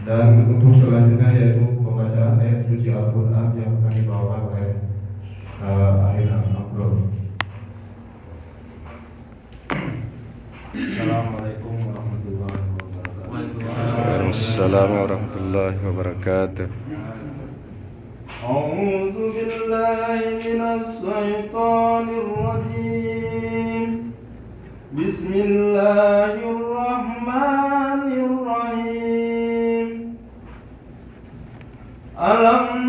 Dan untuk selanjutnya yaitu pembacaan ayat suci Al-Quran yang akan dibawakan oleh Akhil Abdul. Assalamualaikum warahmatullahi wabarakatuh. Waalaikumsalam warahmatullahi wabarakatuh. A'udzu billahi minasy syaithanir rajim. Bismillahirrahmanirrahim. Alam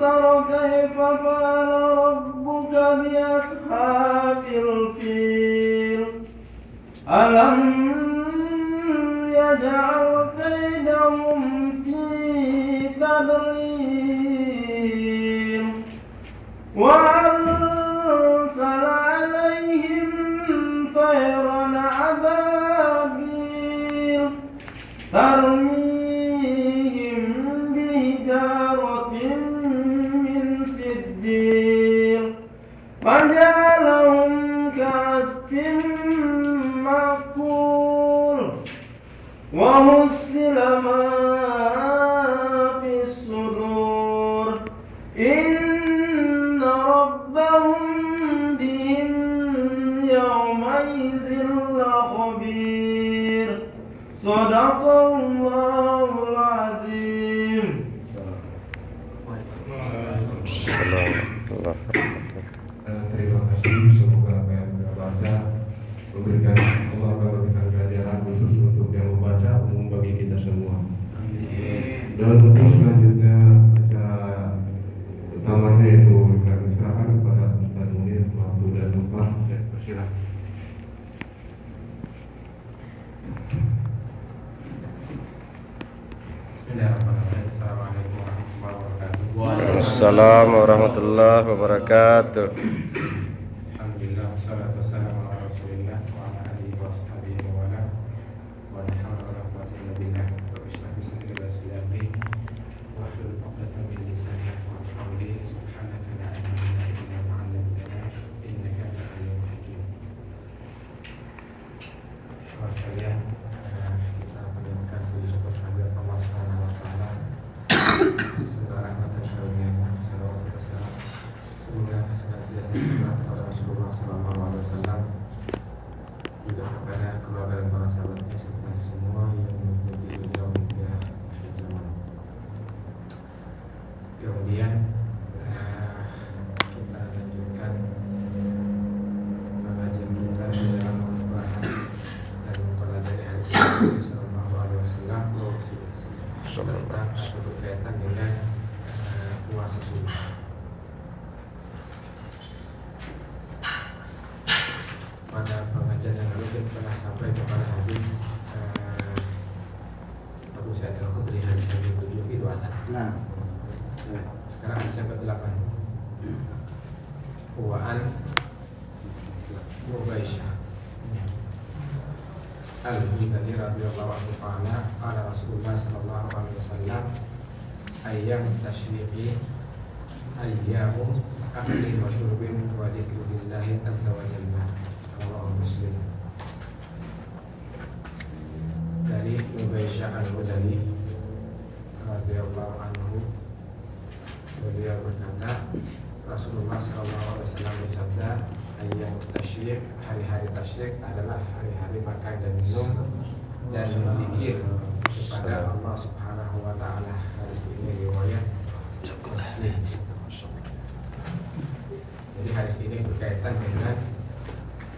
tara kaifa fa'ala rabbuka bi ashabil fil. Alam yaj'al kaidahum fi tadlil wa arsala 'alaihim tayran ababil tarmihim bihijaratin min sijil fajalahum ka'asfin ma'kul wa hussila ma fis sudur inna rabbahum bihim yawmaizin lakhabir. Sadaqallahul azim. Terima kasih, semoga apa yang kita baca memberikan Allah memberikan pelajaran khusus untuk yang membaca umum bagi kita semua. Dan untuk selanjutnya acara utamanya yaitu kami serahkan kepada Ustaz Munir waktu dan tempat. Silakan. Bismillahirrahmanirrahim. Assalamualaikum warahmatullahi wabarakatuh. Waalaikumsalam warahmatullahi wabarakatuh. Alhamdulillah, wassalatu wassalamu ala Rasulillah wa ala alihi wa sahbihi wa wala. Wa la hawla wa la quwwata illa billah. Rabbi shrah li sadri wa yassir li amri wahlul 'uqdatam min lisani yafqahu qawli. Subhanaka la ilma lana illa ma 'allamtana innaka antal alimul hakim. Bapak sekalian, kita panjatkan puji syukur kehadirat Allah Subhanahu wa taala. Segala rahmat dan karunia-Nya, salawat serta salam semoga senantiasa kepada Rasulullah sallallahu alaihi wasallam, juga kepada keluarga dan para sahabatnya serta semua yang mengikuti beliau hingga akhir zaman. Kemudian kita lanjutkan pengajian kita dalam Al-Quran dan mempelajari hadis Nabi sallallahu alaihi wasallam tentang atau berkaitan dengan puasa sunnah. Pada pengajian yang lalu kita telah sampai kepada hadis Abu Sa'id Al-Khudri, hadis yang ke-7 itu asal. Sekarang hadis yang ke-8. Wa'an Mubaisyah Al-Hudari radhiyallahu anhu qala Rasulullah sallallahu alaihi wasallam ayyam tasyriqi ayyamu aklin wa syurbin wa dzikrillahi azza wa jalla. Rawahu Muslim. Dari Mubaisyah Al-Hudari radhiyallahu anhu, beliau berkata Rasulullah sallallahu alaihi wasallam bersabda, ayyam tasyrik, hari-hari tasyrik adalah hari-hari makan dan minum dan berzikir kepada Allah Subhanahu wa taala. Hadis ini riwayat Muslim. Jadi hadis ini berkaitan dengan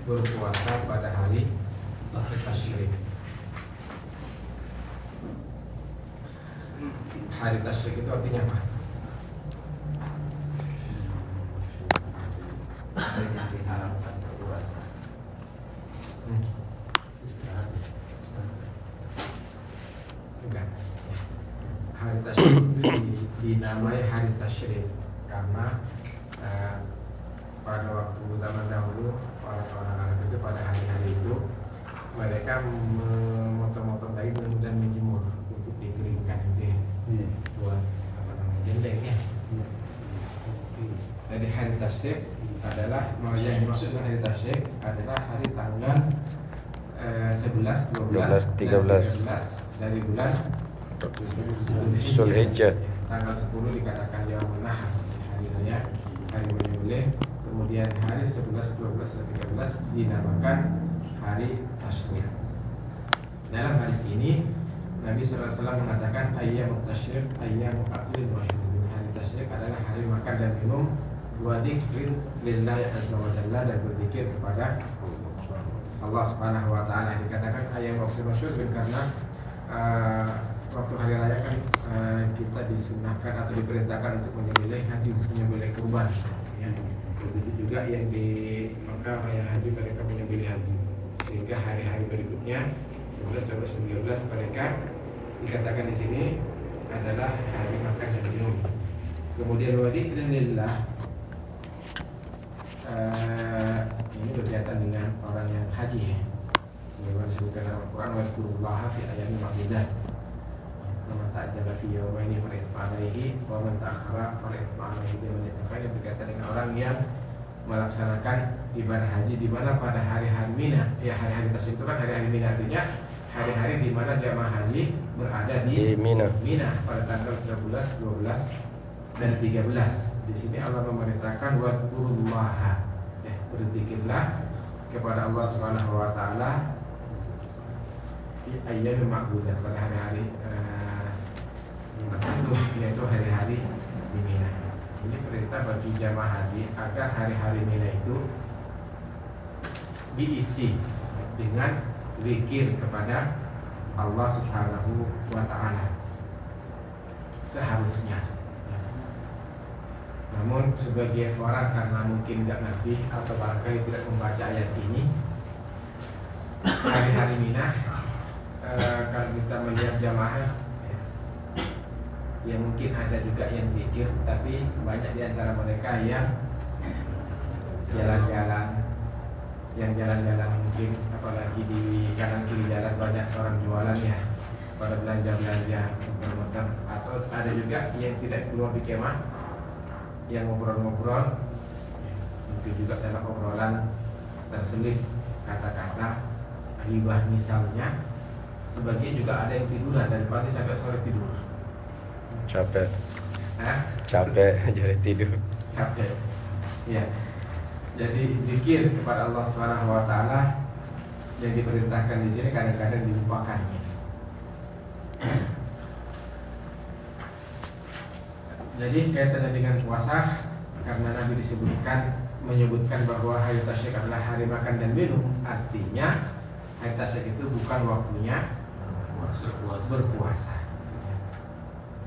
berpuasa pada hari tasyrik. Hari tasyrik itu artinya apa? Yang diharapkan berpuasa. Enggak. Hari tasyrik itu dinamai hari tasyrik karena pada waktu zaman dahulu orang-orang Arab itu pada hari-hari itu mereka memotong-motong daging dan menjemur untuk dikeringkan buat apa namanya jendengnya. Jadi hari tasyrik adalah yang dimaksud dengan hari tasyrik adalah hari tanggal 11, 12, 13 dari bulan Zulhijjah. Tanggal 10 dikatakan Yaumun Nahar, hari raya, hari menyembelih. Kemudian hari 11, 12, dan 13 dinamakan hari Tasyrik. Dalam hadis ini Nabi SAW mengatakan ayyamut tasyrik ayyamu aklin wa syurbin. Hari tasyrik adalah hari makan dan minum, wa dzikrin lillahi azza wa jalla, dan berzikir kepada Allah Subhanahu wa taala. Dikatakan ayyam aklin wa syurbin karena waktu hari raya kan kita disunahkan atau diperintahkan untuk menyembelih haji, menyembelih kurban. Ya. Begitu juga yang di Mekah raya haji mereka menyembelih haji. Sehingga hari-hari berikutnya 11, 12, 13 mereka dikatakan di sini adalah hari makan dan minum. Kemudian wa dzikrillah, ini berkaitan dengan orang yang haji, ya. Sebagaimana disebutkan dalam Al-Quran, wa dzkurullaha fi ayyamin ma'dudat. Man ta'ajjala fi yawmaini falyatfa 'alaihi wa man ta'akhkhara falyatfa 'alaihi. Yang berkaitan dengan orang yang melaksanakan ibadah haji di mana pada hari-hari Mina, ya hari-hari tasyrik itu kan hari-hari Mina, artinya hari-hari di mana jamaah haji berada di Mina pada tanggal 11, 12, dan 13. Di sini Allah memerintahkan wadkurullaha, ya, berzikirlah kepada Allah Subhanahu wa taala di ayyamin ma'dudat, pada hari-hari tertentu, yaitu hari-hari di Mina. Ini perintah bagi jamaah haji agar hari-hari Mina itu diisi dengan zikir kepada Allah Subhanahu wa taala seharusnya. Namun sebagian orang karena mungkin tidak ngerti atau barangkali tidak membaca ayat ini, hari-hari Mina kalau kita melihat jamaah, yang mungkin ada juga yang zikir, tapi banyak di antara mereka yang jalan-jalan, mungkin apalagi di kanan kiri jalan banyak orang jualan, ya, pada belanja muter-muter, atau ada juga yang tidak keluar di kemah, yang ngobrol-ngobrol, mungkin juga dalam obrolan terselip kata-kata ghibah misalnya. Sebagian juga ada yang tiduran dari pagi sampai sore tidur. Capek jadi tidur. Capek. Ya. Jadi zikir kepada Allah Subhanahu wa taala yang diperintahkan di sini kadang-kadang dilupakannya. Jadi kaitannya dengan puasa, karena Nabi menyebutkan bahwa hari tasyrik adalah hari makan dan minum, artinya hari tasyrik itu bukan waktunya berpuasa.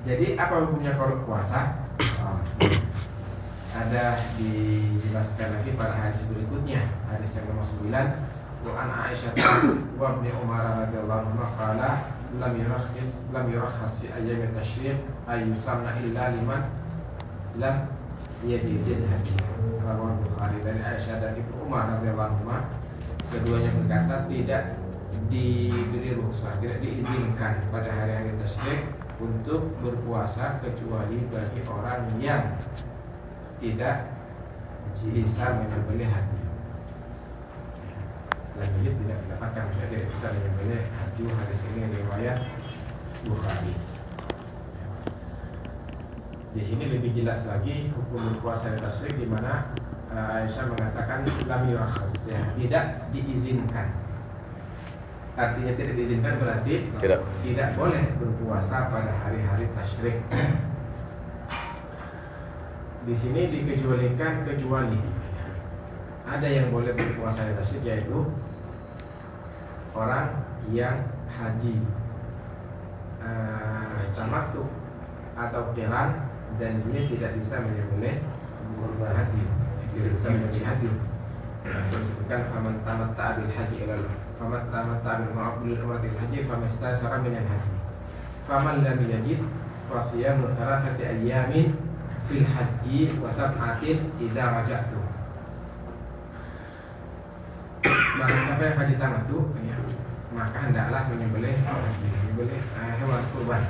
Jadi apa hukumnya kalau puasa? Ada dijelaskan lagi pada hadis berikutnya, hadis yang nomor 9. Wa an Aisyah wa Ibnu Umar radhiyallahu anhu qala lam yurakhas fi ayyam at-tasyriq ay yusanna illa liman lam yajidil hadi. Rawahu Bukhari. Dari Aisyah dan Ibnu Umar radhiyallahu anhu, keduanya berkata tidak diberi rukhsah, tidak diizinkan pada hari-hari tasyrik untuk berpuasa kecuali bagi orang yang tidak bisa menyembelih haji. Lagi tidak mendapatkan, tidak bisa menyembelih haji. Hadis ini riwayat Bukhari. Di sini lebih jelas lagi hukum berpuasa di tasyrik, di mana Aisyah mengatakan lam yurakhas, ya, tidak diizinkan. Artinya tidak diizinkan berarti tidak boleh berpuasa pada hari-hari tasyrik. Di sini dikecualikan kecuali ada yang boleh berpuasa di tasyrik, yaitu orang yang haji tamattu atau qiran dan dia tidak bisa menyembelih kurban haji, tidak bisa menyembelih haji. Disebutkan faman tamatta'a bil haji ilal faman tamatta'a bil umrati bil haji famastaysara min al haji. Faman lam yajid fa siyamu thalathati ayyamin fil haji wa sab'atin idza raja'tum. Barang siapa yang haji tamattu, ya, maka hendaklah menyembelih hewan kurban.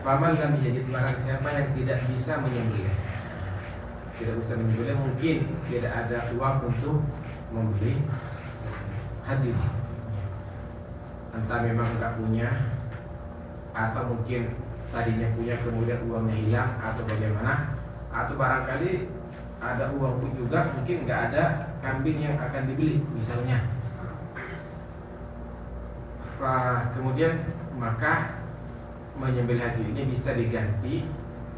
Faman lam yajid, barang siapa yang tidak bisa menyembelih, mungkin tidak ada uang untuk membeli haji, entah memang enggak punya atau mungkin tadinya punya kemudian uangnya hilang atau bagaimana, atau barangkali ada uang pun juga mungkin nggak ada kambing yang akan dibeli misalnya. Kemudian maka menyembelih haji ini bisa diganti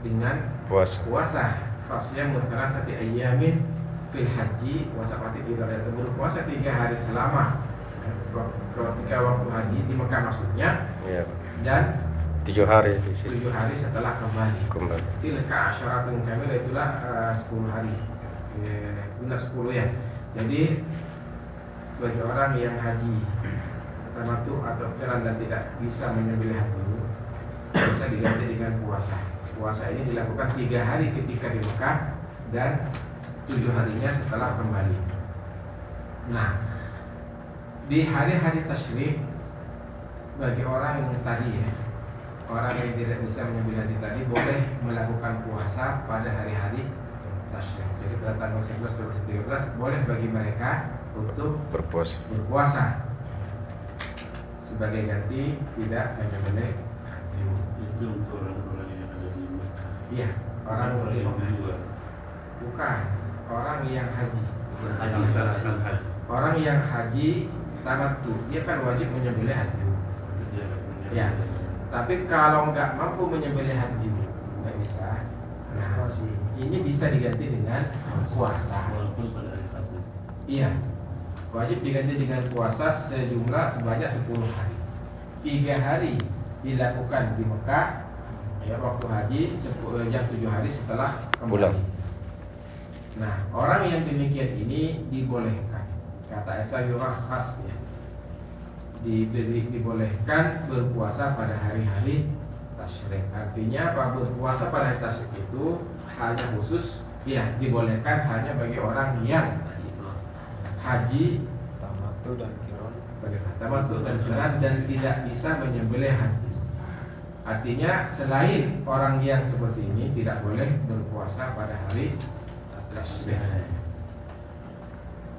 dengan puasa. Fasya mutarasati ayyamin fil haji wa sab'ati idza berpuasa 3 hari selama ketika waktu haji di Mekah maksudnya. Iya. Dan 7 hari di sini. 7 hari setelah kembali. Tilka asyaratun kamil, itulah 10 hari. Benar 10 ya. Jadi bagi orang yang haji tamattu atau qiran dan tidak bisa menyembelih haji, bisa diganti dengan puasa. Puasa ini dilakukan 3 hari ketika di Mekah dan 7 harinya setelah kembali. Nah, di hari-hari tasyrik bagi orang yang tadi ya, orang yang tidak bisa menyembelih haji tadi boleh melakukan puasa pada hari-hari tasyrik. Jadi pada tanggal 11, 12, 13 boleh bagi mereka untuk berpuasa sebagai ganti tidak menyembelih haji. Itu untuk orang-orang yang ada di Mekah. Iya, orang di Mekah. Bukan, orang yang haji. Orang yang haji tamattu, dia kan wajib menyembelih haji. Ya. Tapi kalau nggak mampu menyembelih haji, nggak bisa. Nah, ini bisa diganti dengan puasa. Walaupun pada hari tasbih. Iya, wajib diganti dengan puasa sejumlah sebanyak 10 hari. 3 hari dilakukan di Mekah, ya waktu haji, jam 7 hari setelah kembali. Nah, orang yang demikian ini dibolehkan. Kata Esa khas ya. Dibolehkan berpuasa pada hari-hari tasyrik. Artinya apa? Berpuasa pada hari tasyrik itu hanya khusus ya, dibolehkan hanya bagi orang yang haji tamattu dan qiran dan tidak bisa menyembelih haji. Artinya selain orang yang seperti ini tidak boleh berpuasa pada hari tasyrik.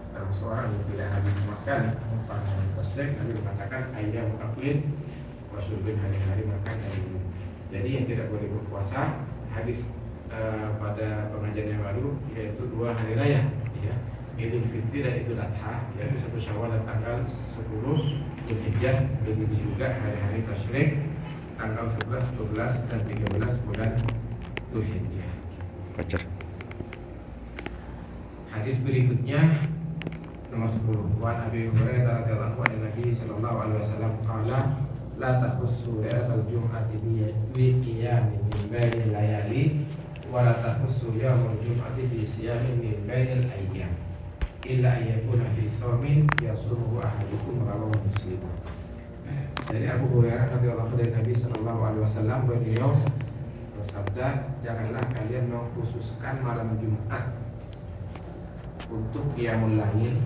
Termasuk orang yang tidak haji sama sekali pada hari tasyrik, nanti dikatakan ayyam aklin wa syurbin, hari-hari makan hari ini. Jadi yang tidak boleh berpuasa hadis pada pengajian yang lalu yaitu 2 hari raya ya, Idul Fitri dan Idul Adha, yaitu 1 Syawal dan tanggal 10 Dzulhijjah. Begitu juga hari-hari tasyrik tanggal 11, 12 dan 13 bulan Dzulhijjah. Hadis berikutnya nomor 10. Wa Abi Hurairah radhiyallahu anhu Nabi sallallahu alaihi wasallam qala la takhussu lailatal jum'ati bi qiyamin min bainil layali wa la takhussu yawmal jum'ati bi siyamin min bainil ayyam illa ayyakuna fi shaumin yasumuhu ahadukum, rawahu Muslim. Dari Abu Hurairah radhiyallahu anhu dari Nabi sallallahu alaihi wasallam, beliau bersabda, janganlah kalian mengkhususkan malam Jumat untuk qiyamul lail,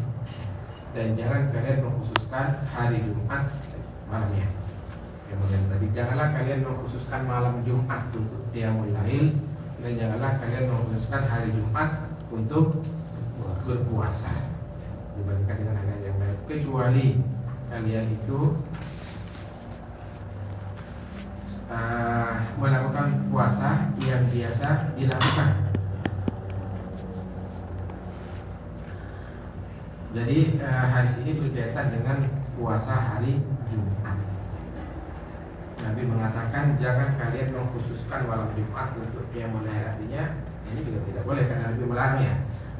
dan jangan kalian mengkhususkan hari Jumat malamnya. Kemudian tadi janganlah kalian mengkhususkan malam Jumat untuk qiyamul lail, dan janganlah kalian mengkhususkan hari Jumat untuk berpuasa dibandingkan dengan hari yang lain, kecuali kalian itu melakukan puasa yang biasa dilakukan. Jadi hadis ini berkaitan dengan puasa hari Jumat. Nabi mengatakan jangan kalian mengkhususkan malam Jumat untuk qiyamul lail. Artinya ini juga tidak boleh karena Nabi melarangnya.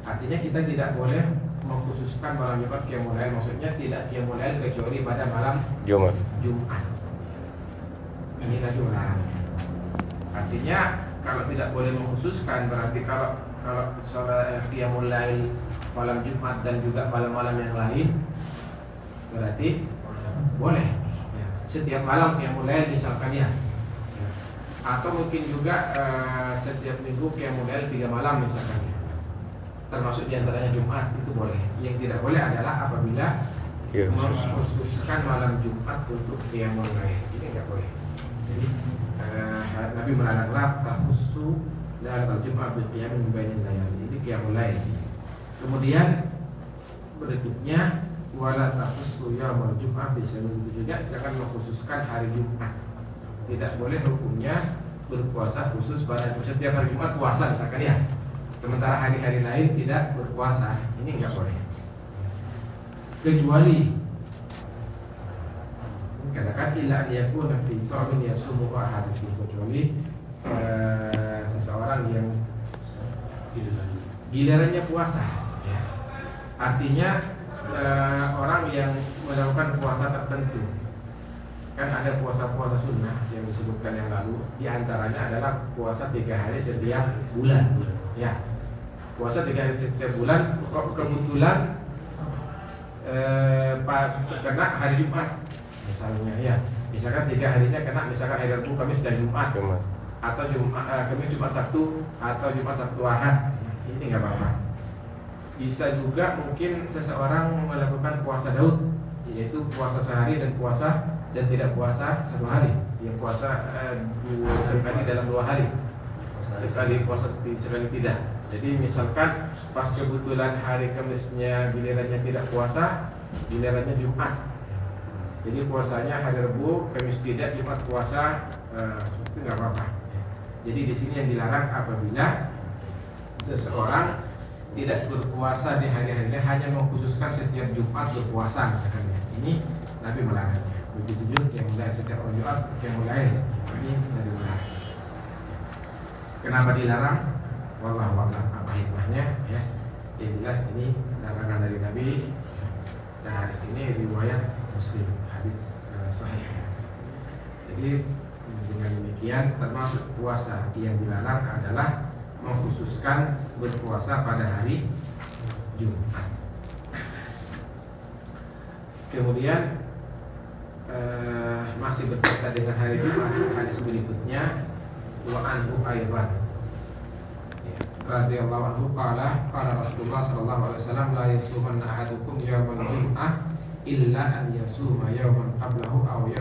Artinya kita tidak boleh mengkhususkan malam Jumat qiyamul lail. Maksudnya tidak qiyamul lail kecuali pada malam Jumat. Ini Nabi melarangnya. Artinya kalau tidak boleh mengkhususkan berarti kalau sholat qiyamul lail malam Jumat dan juga malam-malam yang lain berarti boleh ya. Setiap malam qiyamul lail misalkan ya. Atau mungkin juga setiap minggu qiyamul lail 3 malam misalkan ya. Termasuk diantaranya Jumat itu boleh. Yang tidak boleh adalah apabila mengkhususkan malam Jumat untuk qiyamul lail. Ini tidak boleh. Jadi Nabi melarang tahussu lailatul Jumat bi qiyamin bainal layali. Ini qiyamul lail. Kemudian berikutnya wala tahussu yaumul Jumat, bisa juga jangan mengkhususkan hari Jumat. Tidak boleh hukumnya berpuasa khusus pada setiap hari Jumat puasa misalkan ya. Sementara hari-hari lain tidak berpuasa, ini nggak boleh. Kecuali katakan illa yakuna fi shaumin yasumu ahadukum, kecuali seseorang yang gilirannya puasa ya. Artinya orang yang melakukan puasa tertentu. Kan ada puasa-puasa sunnah yang disebutkan yang lalu, di antaranya adalah puasa 3 hari setiap bulan ya. Puasa 3 hari setiap bulan, kebetulan kena hari Jumat misalnya ya. Misalkan 3 harinya kena misalkan hari Rabu, Kamis dan Jumat. Atau Kamis, Jumat, Sabtu, atau Jumat, Sabtu, Ahad. Ini nggak apa-apa. Bisa juga mungkin seseorang melakukan puasa Daud, yaitu puasa sehari dan tidak puasa 1 hari. Yang puasa sekali dalam 2 hari. Sekali puasa, sekali tidak. Jadi misalkan pas kebetulan hari Kamisnya gilirannya tidak puasa, gilirannya Jumat. Jadi puasanya hari Rabu, Kamis tidak, Jumat puasa, itu nggak apa-apa. Jadi di sini yang dilarang apabila seseorang tidak berpuasa di hari-harinya, hanya mengkhususkan setiap Jumat berpuasa misalkan. Ini Nabi melarangnya. Begitu juga yang mulai setiap orang Jumat yang mulai ini Nabi melarang. Kenapa dilarang? Wallahu a'lam apa hikmahnya ya. Yang jelas ini larangan dari Nabi, dan hadis ini riwayat Muslim, hadis sahih. Jadi dengan demikian termasuk puasa yang dilarang adalah mengkhususkan berpuasa pada hari Jumat. Kemudian masih berkaitan dengan hari Jumat, hadis berikutnya wa anhu aidan radhiyallahu anhu qala Rasulullah sallallahu alaihi wasallam la yasumanna ahadukum yawmal jum'ah illa an yasuma yawman qablahu aw